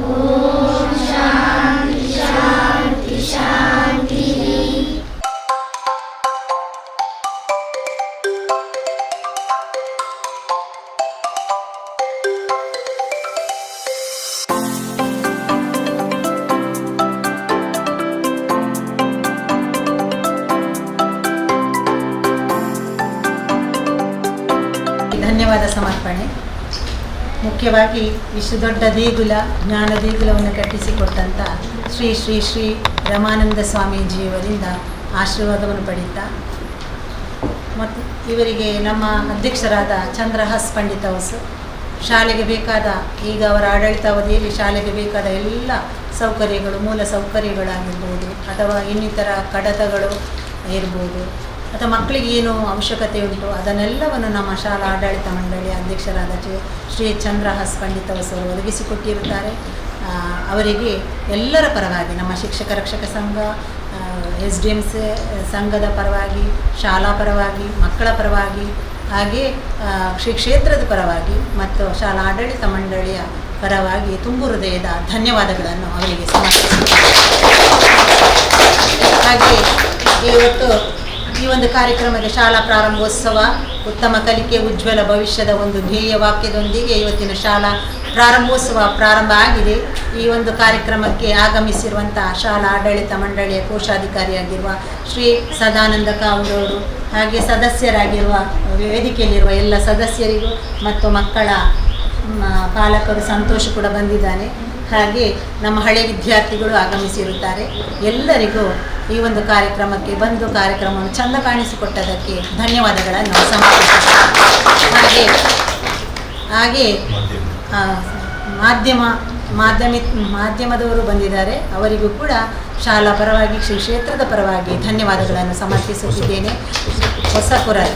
ॐ शान्ति शान्ति शान्तिः। ಧನ್ಯವಾದ ಸಮರ್ಪಣೆ. ಮುಖ್ಯವಾಗಿ ಇಷ್ಟು ದೊಡ್ಡ ದೇಗುಲ, ಜ್ಞಾನ ದೇಗುಲವನ್ನು ಕಟ್ಟಿಸಿಕೊಟ್ಟಂಥ ಶ್ರೀ ಶ್ರೀ ಶ್ರೀ ರಮಾನಂದ ಸ್ವಾಮೀಜಿಯವರಿಂದ ಆಶೀರ್ವಾದವನ್ನು ಪಡೀತಾ ಮತ್ತು ಇವರಿಗೆ ನಮ್ಮ ಅಧ್ಯಕ್ಷರಾದ ಚಂದ್ರಹಾಸ್ ಪಂಡಿತ್ ಹೌಸ್ ಶಾಲೆಗೆ ಬೇಕಾದ, ಈಗ ಅವರ ಆಡಳಿತಾವಧಿಯಲ್ಲಿ ಶಾಲೆಗೆ ಬೇಕಾದ ಎಲ್ಲ ಸೌಕರ್ಯಗಳು, ಮೂಲ ಸೌಕರ್ಯಗಳಾಗಿರ್ಬೋದು ಅಥವಾ ಇನ್ನಿತರ ಕಡತಗಳು ಇರ್ಬೋದು ಅಥವಾ ಮಕ್ಕಳಿಗೆ ಏನು ಅವಶ್ಯಕತೆ ಉಂಟು ಅದನ್ನೆಲ್ಲವನ್ನು ನಮ್ಮ ಶಾಲಾ ಆಡಳಿತ ಮಂಡಳಿಯ ಅಧ್ಯಕ್ಷರಾದ ಶ್ರೀ ಚಂದ್ರಹಾಸ್ ಪಂಡಿತ್ ಅವರು ಒದಗಿಸಿಕೊಟ್ಟಿರುತ್ತಾರೆ. ಅವರಿಗೆ ಎಲ್ಲರ ಪರವಾಗಿ ನಮ್ಮ ಶಿಕ್ಷಕ ರಕ್ಷಕ ಸಂಘ, SDMC ಸಂಘದ ಪರವಾಗಿ, ಶಾಲಾ ಪರವಾಗಿ, ಮಕ್ಕಳ ಪರವಾಗಿ, ಹಾಗೆ ಶ್ರೀ ಕ್ಷೇತ್ರದ ಪರವಾಗಿ ಮತ್ತು ಶಾಲಾ ಆಡಳಿತ ಮಂಡಳಿಯ ಪರವಾಗಿ ತುಂಬು ಹೃದಯದ ಧನ್ಯವಾದಗಳನ್ನು ಅವರಿಗೆ ಸಮರ್ಪಿಸುತ್ತೇನೆ. ಹಾಗೆ ಇವತ್ತು ಈ ಒಂದು ಕಾರ್ಯಕ್ರಮಕ್ಕೆ ಶಾಲಾ ಪ್ರಾರಂಭೋತ್ಸವ, ಉತ್ತಮ ಕಲಿಕೆ, ಉಜ್ವಲ ಭವಿಷ್ಯದ ಒಂದು ಧ್ಯೇಯ ವಾಕ್ಯದೊಂದಿಗೆ ಇವತ್ತಿನ ಶಾಲಾ ಪ್ರಾರಂಭೋತ್ಸವ ಪ್ರಾರಂಭ ಆಗಿದೆ. ಈ ಒಂದು ಕಾರ್ಯಕ್ರಮಕ್ಕೆ ಆಗಮಿಸಿರುವಂಥ ಶಾಲಾ ಆಡಳಿತ ಮಂಡಳಿಯ ಕೋಶಾಧಿಕಾರಿಯಾಗಿರುವ ಶ್ರೀ ಸದಾನಂದ ಕಾವೂರವರು, ಹಾಗೆ ಸದಸ್ಯರಾಗಿರುವ ವೇದಿಕೆಯಲ್ಲಿರುವ ಎಲ್ಲ ಸದಸ್ಯರಿಗೂ ಮತ್ತು ಮಕ್ಕಳ ಪಾಲಕರು ಸಂತೋಷ ಕೂಡ ಬಂದಿದ್ದಾನೆ. ಹಾಗೆ ನಮ್ಮ ಹಳೆ ವಿದ್ಯಾರ್ಥಿಗಳು ಆಗಮಿಸಿರುತ್ತಾರೆ. ಎಲ್ಲರಿಗೂ ಈ ಒಂದು ಕಾರ್ಯಕ್ರಮಕ್ಕೆ ಬಂದು ಕಾರ್ಯಕ್ರಮವನ್ನು ಚೆಂದ ಕಾಣಿಸಿಕೊಟ್ಟದಕ್ಕೆ ಧನ್ಯವಾದಗಳನ್ನು ಸಮರ್ಪಿಸುತ್ತೇನೆ. ಹಾಗೆ ಮಾಧ್ಯಮದವರು ಬಂದಿದ್ದಾರೆ, ಅವರಿಗೂ ಕೂಡ ಶಾಲಾ ಪರವಾಗಿ, ಶ್ರೀ ಕ್ಷೇತ್ರದ ಪರವಾಗಿ ಧನ್ಯವಾದಗಳನ್ನು ಸಮರ್ಪಿಸುತ್ತಿದ್ದೇನೆ. ಹೊಸಕುರಲ್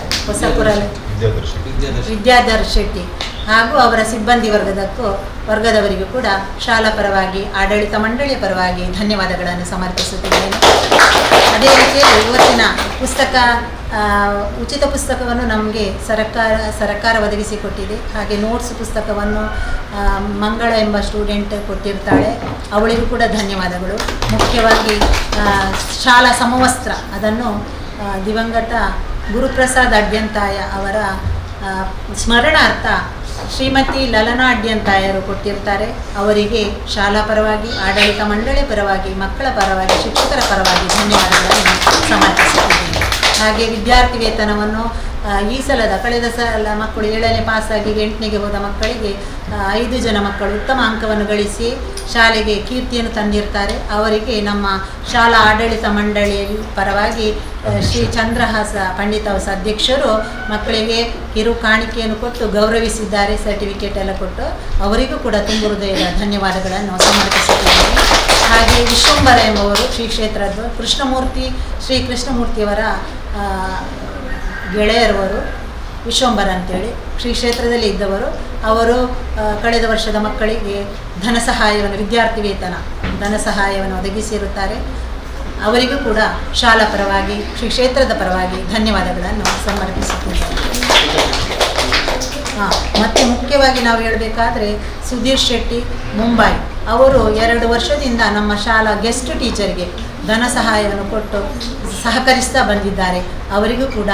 ವಿದ್ಯಾಧರ್ ಶೆಟ್ಟಿ ಹಾಗೂ ಅವರ ಸಿಬ್ಬಂದಿ ವರ್ಗದವರಿಗೂ ಕೂಡ ಶಾಲಾ ಪರವಾಗಿ, ಆಡಳಿತ ಮಂಡಳಿಯ ಪರವಾಗಿ ಧನ್ಯವಾದಗಳನ್ನು ಸಮರ್ಪಿಸುತ್ತಿದ್ದೇನೆ. ಅದೇ ರೀತಿಯಲ್ಲಿ ಇವತ್ತಿನ ಪುಸ್ತಕ, ಉಚಿತ ಪುಸ್ತಕವನ್ನು ನಮಗೆ ಸರ್ಕಾರ ಒದಗಿಸಿಕೊಟ್ಟಿದೆ. ಹಾಗೆ ನೋಟ್ಸ್ ಪುಸ್ತಕವನ್ನು ಮಂಗಳ ಎಂಬ ಸ್ಟೂಡೆಂಟ್ ಕೊಟ್ಟಿರ್ತಾಳೆ, ಅವಳಿಗೂ ಕೂಡ ಧನ್ಯವಾದಗಳು. ಮುಖ್ಯವಾಗಿ ಶಾಲಾ ಸಮವಸ್ತ್ರ ಅದನ್ನು ದಿವಂಗತ ಗುರುಪ್ರಸಾದ್ ಅಡ್ಯಂತಾಯ ಅವರ ಸ್ಮರಣಾರ್ಥ ಶ್ರೀಮತಿ ಲಲನಾ ಅಡ್ಯಂತಾಯರು ಕೊಟ್ಟಿರ್ತಾರೆ. ಅವರಿಗೆ ಶಾಲಾ ಪರವಾಗಿ, ಆಡಳಿತ ಮಂಡಳಿ ಪರವಾಗಿ, ಮಕ್ಕಳ ಪರವಾಗಿ, ಶಿಕ್ಷಕರ ಪರವಾಗಿ ಧನ್ಯವಾದಗಳನ್ನು ಸಮರ್ಪಿಸುತ್ತಿದ್ದೇನೆ. ಹಾಗೆ ವಿದ್ಯಾರ್ಥಿ ವೇತನವನ್ನು ಕಳೆದ ಸಲ ಮಕ್ಕಳು 7ನೇ ಪಾಸಾಗಿ 8ನೇಗೆ ಹೋದ ಮಕ್ಕಳಿಗೆ 5 ಜನ ಮಕ್ಕಳು ಉತ್ತಮ ಅಂಕವನ್ನು ಗಳಿಸಿ ಶಾಲೆಗೆ ಕೀರ್ತಿಯನ್ನು ತಂದಿರ್ತಾರೆ. ಅವರಿಗೆ ನಮ್ಮ ಶಾಲಾ ಆಡಳಿತ ಮಂಡಳಿಯ ಪರವಾಗಿ ಶ್ರೀ ಚಂದ್ರಹಾಸ ಪಂಡಿತ್ ಹೌಸ್ ಅಧ್ಯಕ್ಷರು ಮಕ್ಕಳಿಗೆ ಕಿರು ಕಾಣಿಕೆಯನ್ನು ಕೊಟ್ಟು ಗೌರವಿಸಿದ್ದಾರೆ, ಸರ್ಟಿಫಿಕೇಟ್ ಎಲ್ಲ ಕೊಟ್ಟು. ಅವರಿಗೂ ಕೂಡ ತುಂಬು ಹೃದಯದ ಧನ್ಯವಾದಗಳನ್ನು ಸಮರ್ಪಿಸುತ್ತಿದ್ದೇನೆ. ಹಾಗೆ ವಿಶ್ವಂಬರ ಎಂಬವರು ಶ್ರೀ ಕ್ಷೇತ್ರದ ಶ್ರೀ ಕೃಷ್ಣಮೂರ್ತಿಯವರ ಗೆಳೆಯರವರು, ವಿಶ್ವಂಬರ ಅಂತೇಳಿ ಶ್ರೀ ಕ್ಷೇತ್ರದಲ್ಲಿ ಇದ್ದವರು. ಅವರು ಕಳೆದ ವರ್ಷದ ಮಕ್ಕಳಿಗೆ ಧನ ಸಹಾಯವನ್ನು, ವಿದ್ಯಾರ್ಥಿ ವೇತನ ಧನ ಸಹಾಯವನ್ನು ಒದಗಿಸಿರುತ್ತಾರೆ. ಅವರಿಗೂ ಕೂಡ ಶಾಲಾ ಪರವಾಗಿ, ಶ್ರೀ ಕ್ಷೇತ್ರದ ಪರವಾಗಿ ಧನ್ಯವಾದಗಳನ್ನು ಸಮರ್ಪಿಸುತ್ತಿದ್ದಾರೆ. ಮತ್ತು ಮುಖ್ಯವಾಗಿ ನಾವು ಹೇಳಬೇಕಾದ್ರೆ ಸುಧೀರ್ ಶೆಟ್ಟಿ ಮುಂಬೈ ಅವರು 2 ವರ್ಷದಿಂದ ನಮ್ಮ ಶಾಲಾ ಗೆಸ್ಟ್ ಟೀಚರ್ಗೆ ಧನ ಸಹಾಯವನ್ನು ಕೊಟ್ಟು ಸಹಕರಿಸ್ತಾ ಬಂದಿದ್ದಾರೆ. ಅವರಿಗೂ ಕೂಡ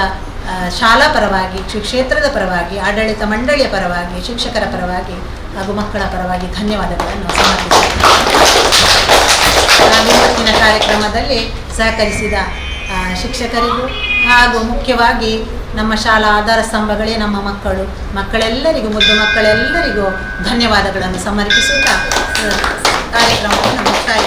ಶಾಲಾ ಪರವಾಗಿ, ಶ್ರೀ ಕ್ಷೇತ್ರದ ಪರವಾಗಿ, ಆಡಳಿತ ಮಂಡಳಿಯ ಪರವಾಗಿ, ಶಿಕ್ಷಕರ ಪರವಾಗಿ ಹಾಗೂ ಮಕ್ಕಳ ಪರವಾಗಿ ಧನ್ಯವಾದಗಳನ್ನು ಸಮರ್ಪಿಸುತ್ತೇನೆ. ಇವತ್ತಿನ ಕಾರ್ಯಕ್ರಮದಲ್ಲಿ ಸಹಕರಿಸಿದ ಶಿಕ್ಷಕರಿಗೂ ಹಾಗೂ ಮುಖ್ಯವಾಗಿ ನಮ್ಮ ಶಾಲಾ ಆಧಾರ ಸ್ತಂಭಗಳೇ ನಮ್ಮ ಮಕ್ಕಳೆಲ್ಲರಿಗೂ, ಮುದ್ದು ಮಕ್ಕಳೆಲ್ಲರಿಗೂ ಧನ್ಯವಾದಗಳನ್ನು ಸಮರ್ಪಿಸುತ್ತಾ ಕಾರ್ಯಕ್ರಮವನ್ನು ಮುಕ್ತಾಯ